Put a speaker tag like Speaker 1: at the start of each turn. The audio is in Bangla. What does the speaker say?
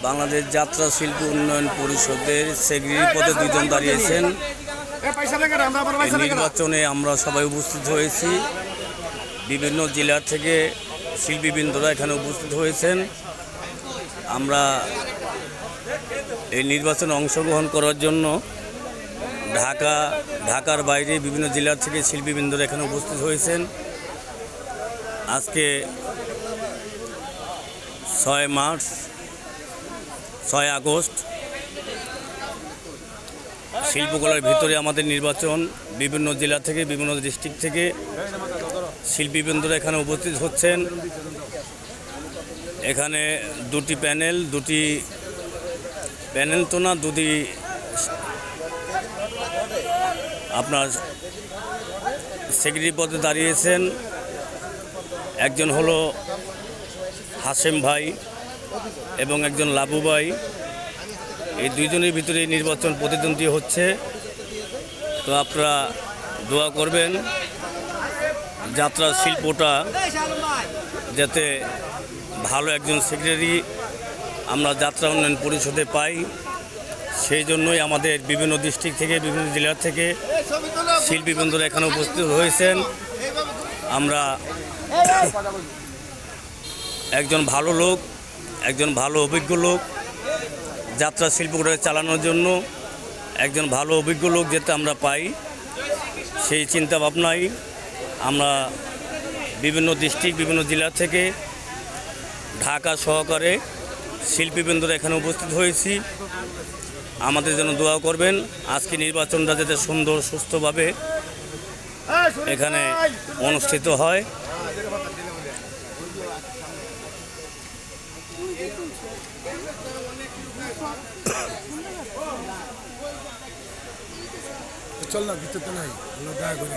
Speaker 1: বাংলাদেশ যাত্রা শিল্প উন্নয়ন পরিষদের সেক্রেটারি পদে দুজন দাঁড়িয়েছেন। এই নির্বাচনে আমরা সবাই উপস্থিত হয়েছি। বিভিন্ন জেলা থেকে শিল্পীবৃন্দরা এখানে উপস্থিত হয়েছেন। আমরা এই নির্বাচনে অংশগ্রহণ করার জন্য ঢাকার বাইরে বিভিন্ন জেলা থেকে শিল্পীবৃন্দরা এখানে উপস্থিত হয়েছেন। আজকে 6 আগস্ট শিল্পকলার ভিতরে আমাদের নির্বাচন। বিভিন্ন জেলা থেকে বিভিন্ন ডিস্ট্রিক্ট থেকে শিল্পীবৃন্দরা এখানে উপস্থিত হচ্ছেন। এখানে দুটি প্যানেল তো না, দুটি আপনার সেক্রেটারি পদে দাঁড়িয়েছেন। একজন হলো হাশেম ভাই এবং একজন লাবু ভাই। এই দুইজনের ভিতরে নির্বাচন প্রতিদ্বন্দ্বী হচ্ছে। তো আপনারা দোয়া করবেন যাত্রা শিল্পটা যাতে ভালো একজন সেক্রেটারি আমরা যাত্রা উন্নয়ন পরিষদে পাই। সেই জন্যই আমাদের বিভিন্ন ডিস্ট্রিক্ট থেকে বিভিন্ন জেলা থেকে শিল্পীবৃন্দরা এখানে উপস্থিত হয়েছেন। আমরা একজন ভালো লোক, একজন ভালো অভিজ্ঞ লোক যাত্রা শিল্পটা চালানোর জন্য একজন ভালো অভিজ্ঞ লোক যাতে আমরা পাই, সেই চিন্তা ভাবনায় আমরা বিভিন্ন ডিস্ট্রিক্ট বিভিন্ন জেলা থেকে ঢাকা সহকারে শিল্পীবৃন্দরা এখানে উপস্থিত হয়েছি। আমাদের জন্য দোয়া করবেন আজকে নির্বাচনটা যাতে সুন্দর সুস্থভাবে এখানে অনুষ্ঠিত হয়।
Speaker 2: চল না, ভিতরতে নাই, দয়া করে।